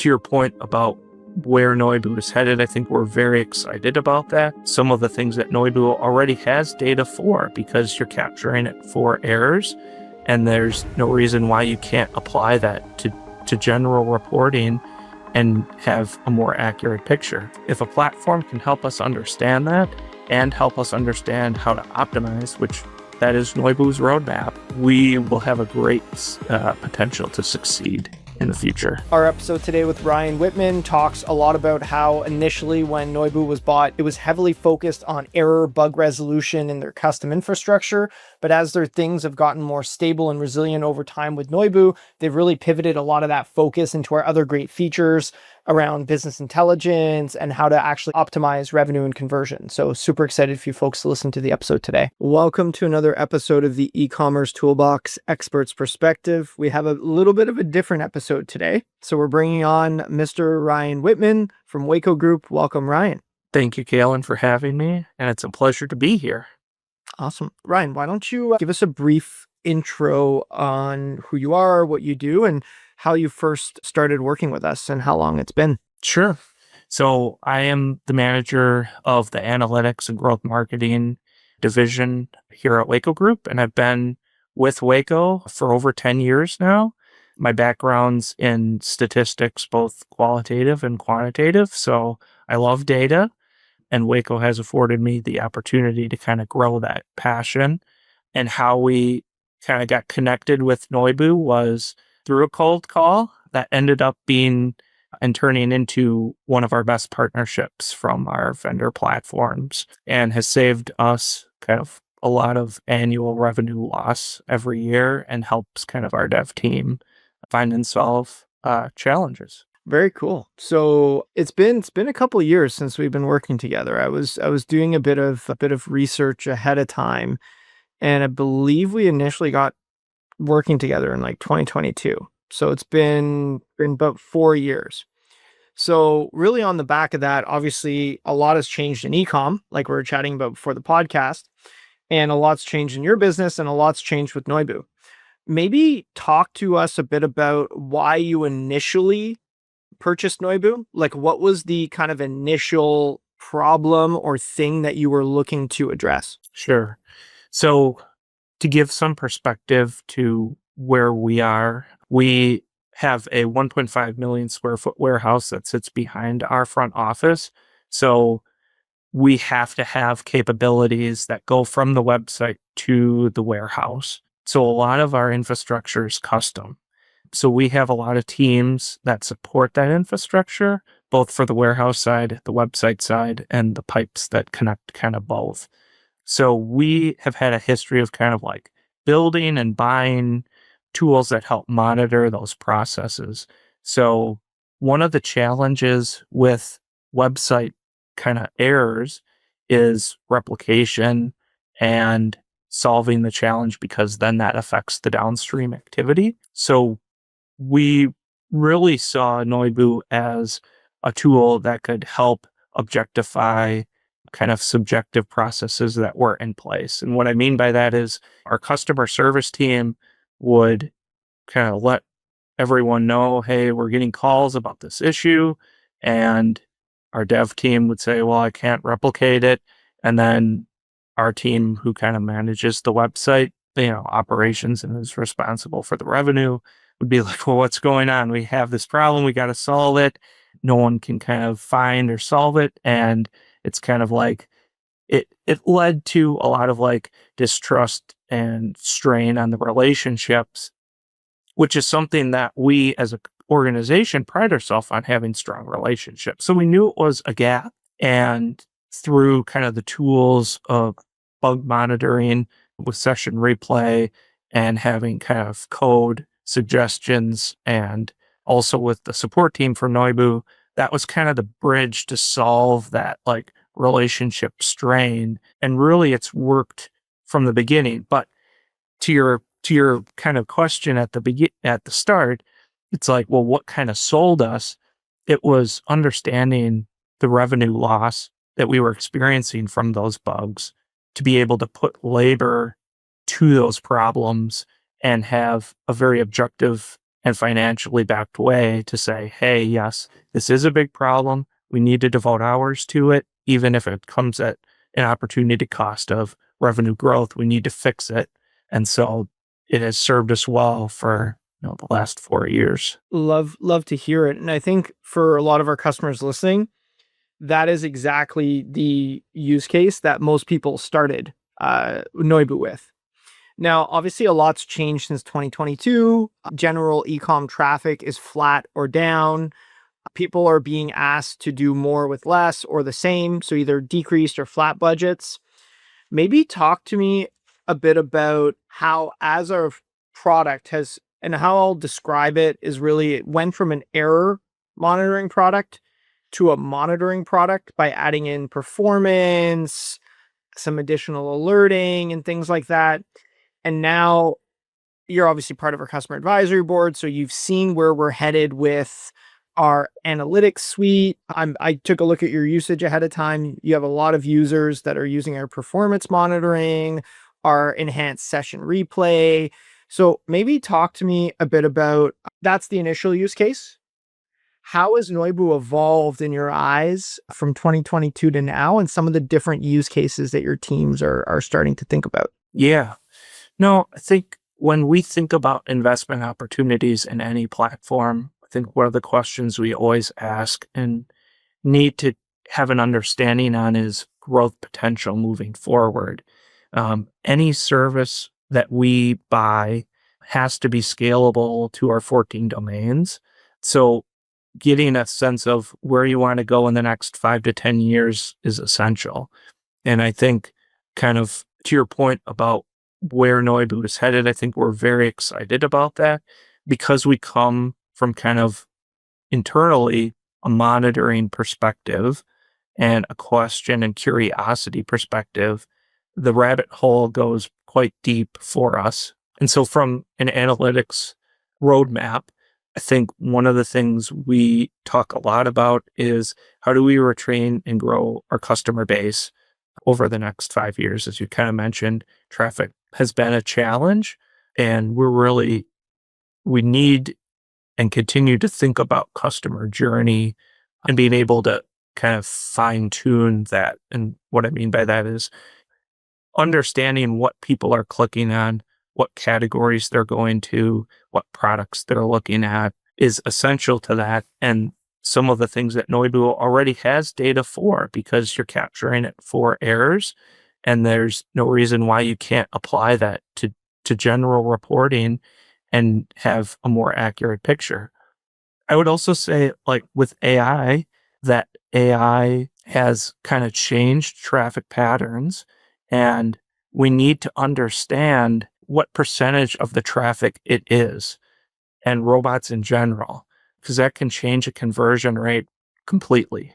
to your point about where Noibu is headed, I think we're very excited about that. Some of the things that Noibu already has data for, because you're capturing it for errors, and there's no reason why you can't apply that to general reporting and have a more accurate picture. If a platform can help us understand that and help us understand how to optimize, which that is Noibu's roadmap, we will have a great potential to succeed in the future. Our episode today with Ryan Wittmann talks a lot about how initially when Noibu was bought, it was heavily focused on error bug resolution in their custom infrastructure. But as their things have gotten more stable and resilient over time with Noibu, they've really pivoted a lot of that focus into our other great features around business intelligence and how to actually optimize revenue and conversion. So super excited for you folks to listen to the episode today. Welcome to another episode of the e-commerce toolbox expert's perspective. We have a little bit of a different episode today. So we're bringing on Mr. Ryan Wittmann from Weyco Group. Welcome, Ryan. Thank you, Kailin, for having me, and it's a pleasure to be here. Awesome. Ryan, why don't you give us a brief intro on who you are, what you do, and how you first started working with us and how long it's been. Sure. So I am the manager of the analytics and growth marketing division here at Weyco Group, and I've been with Weyco for over 10 years now. My background's in statistics, both qualitative and quantitative, so I love data, and Weyco has afforded me the opportunity to kind of grow that passion. And how we kind of got connected with Noibu was through a cold call that ended up being and turning into one of our best partnerships from our vendor platforms, and has saved us kind of a lot of annual revenue loss every year and helps kind of our dev team find and solve challenges. Very cool. So it's been a couple of years since we've been working together. I was doing a bit of research ahead of time, and I believe we initially got working together in like 2022. So it's been about 4 years. So really on the back of that, obviously a lot has changed in e-com, like we were chatting about before the podcast, and a lot's changed in your business and a lot's changed with Noibu. Maybe talk to us a bit about why you initially purchased Noibu. Like what was the kind of initial problem or thing that you were looking to address? Sure. So to give some perspective to where we are, we have a 1.5 million square foot warehouse that sits behind our front office. So we have to have capabilities that go from the website to the warehouse. So a lot of our infrastructure is custom. So we have a lot of teams that support that infrastructure, both for the warehouse side, the website side, and the pipes that connect kind of both. So we have had a history of kind of like building and buying tools that help monitor those processes. So one of the challenges with website kind of errors is replication and solving the challenge, because then that affects the downstream activity. So we really saw Noibu as a tool that could help objectify kind of subjective processes that were in place. And what I mean by that is our customer service team would kind of let everyone know, hey, we're getting calls about this issue. And our dev team would say, well, I can't replicate it. And then our team who kind of manages the website, operations and is responsible for the revenue would be like, well, what's going on? We have this problem. We got to solve it. No one can kind of find or solve it. And it's kind of like it led to a lot of like distrust and strain on the relationships, which is something that we as an organization pride ourselves on having strong relationships. So we knew it was a gap, and through kind of the tools of bug monitoring with session replay and having kind of code suggestions, and also with the support team for Noibu, that was kind of the bridge to solve that like relationship strain. And really it's worked from the beginning. But to your kind of question at the start, it's like, well, what kind of sold us? It was understanding the revenue loss that we were experiencing from those bugs, to be able to put labor to those problems and have a very objective and financially backed way to say, hey, yes, this is a big problem. We need to devote hours to it, even if it comes at an opportunity cost of revenue growth. We need to fix it. And so it has served us well for the last 4 years. Love to hear it. And I think for a lot of our customers listening, that is exactly the use case that most people started Noibu with. Now, obviously, a lot's changed since 2022. General e-com traffic is flat or down. People are being asked to do more with less or the same, so either decreased or flat budgets. Maybe talk to me a bit about how, as our product has, and how I'll describe it is really, it went from an error monitoring product to a monitoring product by adding in performance, some additional alerting and things like that. And now you're obviously part of our customer advisory board. So you've seen where we're headed with our analytics suite. I took a look at your usage ahead of time. You have a lot of users that are using our performance monitoring, our enhanced session replay. So maybe talk to me a bit about, that's the initial use case. How has Noibu evolved in your eyes from 2022 to now, and some of the different use cases that your teams are starting to think about? Yeah. No, I think when we think about investment opportunities in any platform, I think one of the questions we always ask and need to have an understanding on is growth potential moving forward. Any service that we buy has to be scalable to our 14 domains. So getting a sense of where you want to go in the next 5 to 10 years is essential. And I think, kind of to your point about where Noibu is headed, I think we're very excited about that because we come from kind of internally a monitoring perspective and a question and curiosity perspective. The rabbit hole goes quite deep for us. And so from an analytics roadmap, I think one of the things we talk a lot about is how do we retrain and grow our customer base over the next 5 years. As you kind of mentioned, traffic has been a challenge, and we need and continue to think about customer journey and being able to kind of fine tune that. And what I mean by that is understanding what people are clicking on, what categories they're going to, what products they're looking at is essential to that. And some of the things that Noibu already has data for, because you're capturing it for errors, and there's no reason why you can't apply that to general reporting and have a more accurate picture. I would also say, like with AI, that AI has kind of changed traffic patterns, and we need to understand what percentage of the traffic it is, and robots in general, because that can change a conversion rate completely.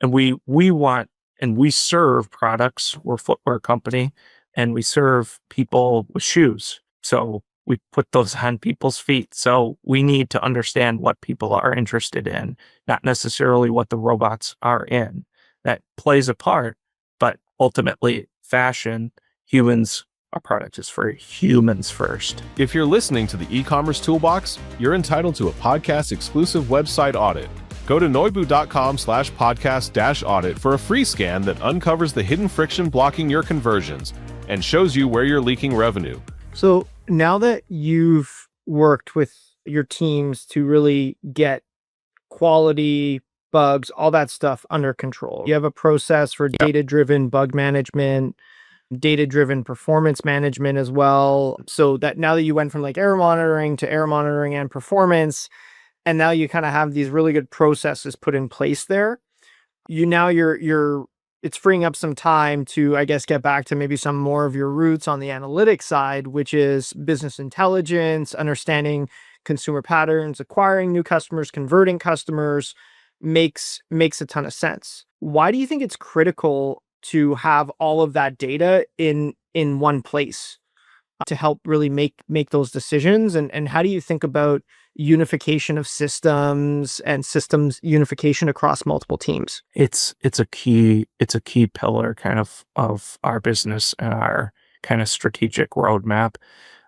And we want, and we serve products. We're a footwear company, and we serve people with shoes. So we put those on people's feet. So we need to understand what people are interested in, not necessarily what the robots are in. That plays a part, but ultimately fashion, humans, our product is for humans first. If you're listening to the e-commerce toolbox, you're entitled to a podcast exclusive website audit. Go to noibu.com/podcast-audit for a free scan that uncovers the hidden friction blocking your conversions and shows you where you're leaking revenue. So now that you've worked with your teams to really get quality, bugs, all that stuff under control, you have a process for data-driven bug management, data-driven performance management as well. So that now that you went from like error monitoring to error monitoring and performance, and now you kind of have these really good processes put in place there, it's freeing up some time to, I guess, get back to maybe some more of your roots on the analytics side, which is business intelligence, understanding consumer patterns, acquiring new customers, converting customers makes a ton of sense. Why do you think it's critical to have all of that data in one place to help really make those decisions? And how do you think about unification of systems and systems unification across multiple teams? It's a key pillar kind of our business and our kind of strategic roadmap.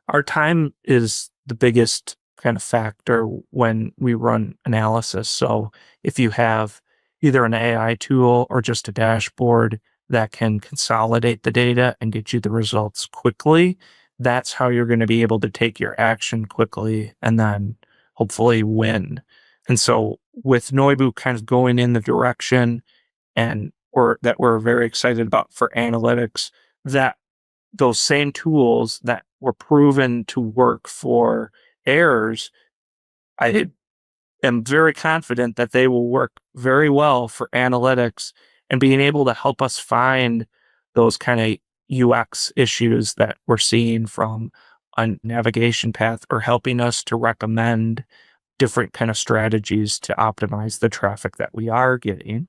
Our time is the biggest kind of factor when we run analysis. So if you have either an AI tool or just a dashboard that can consolidate the data and get you the results quickly, that's how you're going to be able to take your action quickly and then hopefully win. And so with Noibu kind of going in the direction or that we're very excited about for analytics, that those same tools that were proven to work for errors, I am very confident that they will work very well for analytics and being able to help us find those kind of UX issues that we're seeing from a navigation path, or helping us to recommend different kind of strategies to optimize the traffic that we are getting,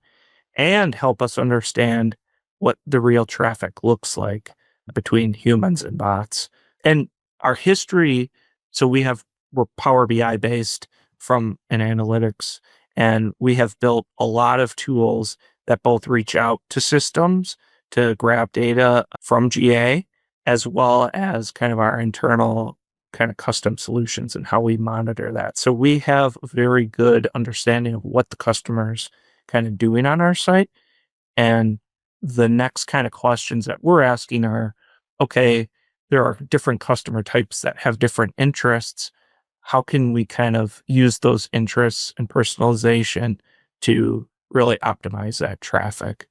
and help us understand what the real traffic looks like between humans and bots. And our history, so we're Power BI based from an analytics, and we have built a lot of tools that both reach out to systems to grab data from GA, as well as kind of our internal kind of custom solutions and how we monitor that. So we have a very good understanding of what the customer's kind of doing on our site. And the next kind of questions that we're asking are, okay, there are different customer types that have different interests. How can we kind of use those interests and personalization to really optimize that traffic?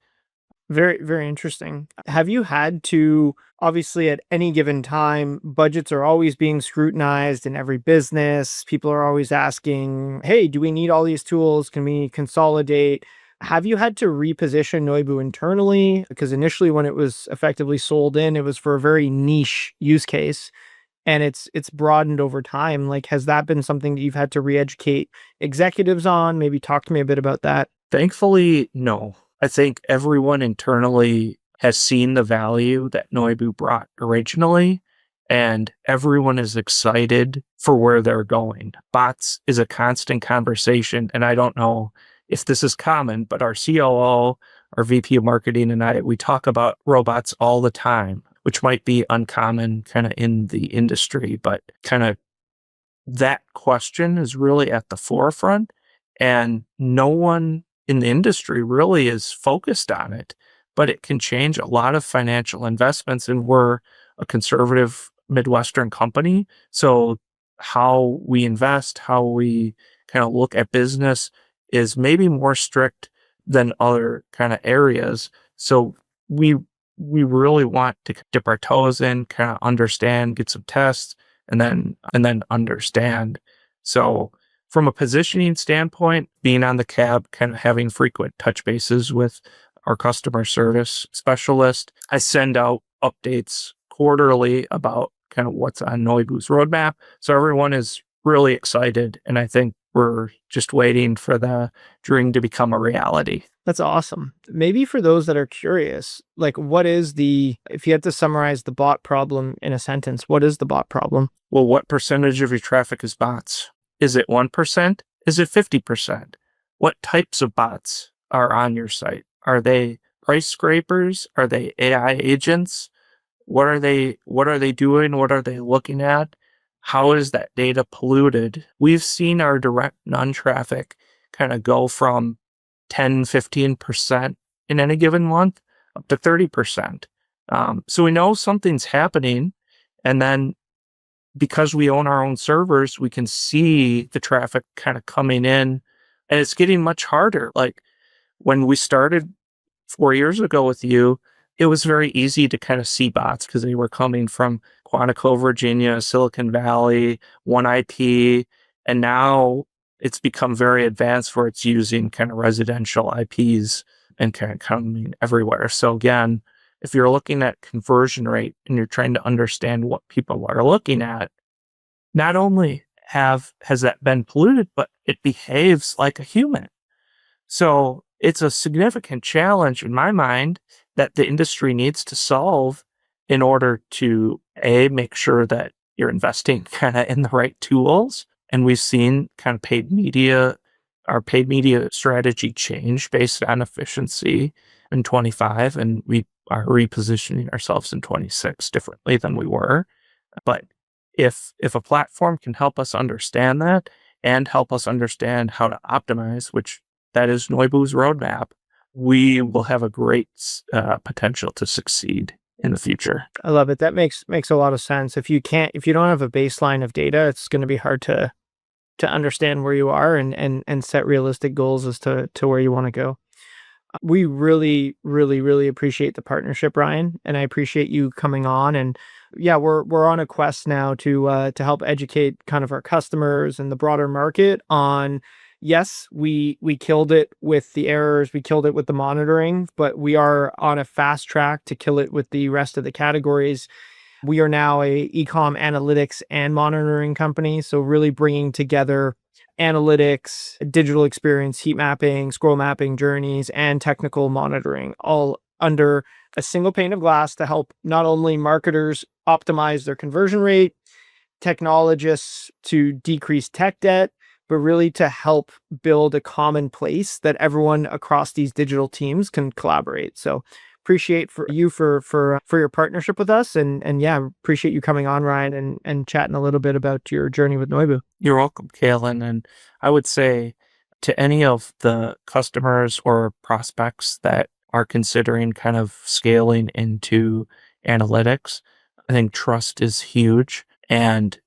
Very, very interesting. Have you had to, obviously, at any given time, budgets are always being scrutinized in every business. People are always asking, hey, do we need all these tools? Can we consolidate? Have you had to reposition Noibu internally? Because initially, when it was effectively sold in, it was for a very niche use case, and it's broadened over time. Like, has that been something that you've had to re-educate executives on? Maybe talk to me a bit about that. Thankfully, no. I think everyone internally has seen the value that Noibu brought originally, and everyone is excited for where they're going. Bots is a constant conversation, and I don't know if this is common, but our COO, our VP of marketing, and we talk about robots all the time, which might be uncommon kind of in the industry, but kind of that question is really at the forefront, and no one in the industry really is focused on it, but it can change a lot of financial investments. And we're a conservative Midwestern company. So how we invest, how we kind of look at business is maybe more strict than other kind of areas. So we really want to dip our toes in, kind of understand, get some tests, and then understand. So from a positioning standpoint, being on the cab, kind of having frequent touch bases with our customer service specialist, I send out updates quarterly about kind of what's on Noibu's roadmap. So everyone is really excited, and I think we're just waiting for the dream to become a reality. That's awesome. Maybe for those that are curious, like if you had to summarize the bot problem in a sentence, what is the bot problem? Well, what percentage of your traffic is bots? Is it 1%? Is it 50%? What types of bots are on your site? Are they price scrapers? Are they AI agents? What are they doing? What are they looking at? How is that data polluted? We've seen our direct non-traffic kind of go from 10, 15% in any given month up to 30%. So we know something's happening. And then because we own our own servers, we can see the traffic kind of coming in, and it's getting much harder. Like when we started 4 years ago with you, it was very easy to kind of see bots because they were coming from Quantico, Virginia, Silicon Valley, One IP, and now it's become very advanced where it's using kind of residential IPs and kind of coming everywhere. So again, if you're looking at conversion rate and you're trying to understand what people are looking at, not only has that been polluted, but it behaves like a human. So it's a significant challenge in my mind that the industry needs to solve in order to make sure that you're investing kind of in the right tools. And we've seen kind of our paid media strategy change based on efficiency in 25, and we are repositioning ourselves in 26 differently than we were. But if a platform can help us understand that and help us understand how to optimize, which that is Noibu's roadmap, we will have a great potential to succeed in the future. I love it. That makes a lot of sense. If you don't have a baseline of data, it's going to be hard to understand where you are and set realistic goals as to where you want to go. We really, really, really appreciate the partnership, Ryan, and I appreciate you coming on. And yeah, we're on a quest now to help educate kind of our customers and the broader market on, yes, we killed it with the errors, we killed it with the monitoring, but we are on a fast track to kill it with the rest of the categories. We are now a e-com analytics and monitoring company, so really bringing together analytics, digital experience, heat mapping, scroll mapping, journeys, and technical monitoring, all under a single pane of glass to help not only marketers optimize their conversion rate, technologists to decrease tech debt, but really to help build a common place that everyone across these digital teams can collaborate. So appreciate for your partnership with us, and yeah, appreciate you coming on, Ryan, and chatting a little bit about your journey with Noibu. You're welcome, Kailin. And I would say to any of the customers or prospects that are considering kind of scaling into analytics, I think trust is huge. And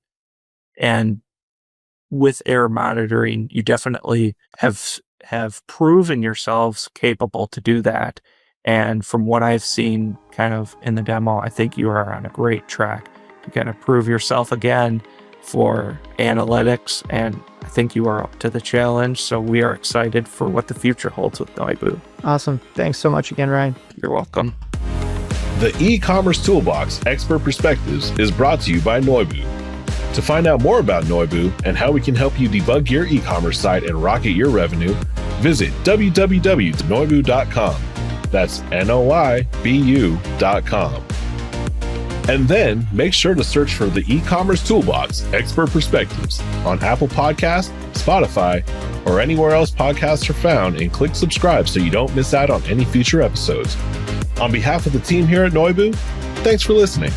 with error monitoring, you definitely have proven yourselves capable to do that. And from what I've seen kind of in the demo, I think you are on a great track to kind of prove yourself again for analytics. And I think you are up to the challenge. So we are excited for what the future holds with Noibu. Awesome. Thanks so much again, Ryan. You're welcome. The e-commerce toolbox Expert Perspectives is brought to you by Noibu. To find out more about Noibu and how we can help you debug your e-commerce site and rocket your revenue, visit www.noibu.com. That's Noibu.com. And then make sure to search for the e-commerce toolbox Expert Perspectives on Apple Podcasts, Spotify, or anywhere else podcasts are found, and click subscribe so you don't miss out on any future episodes. On behalf of the team here at Noibu, thanks for listening.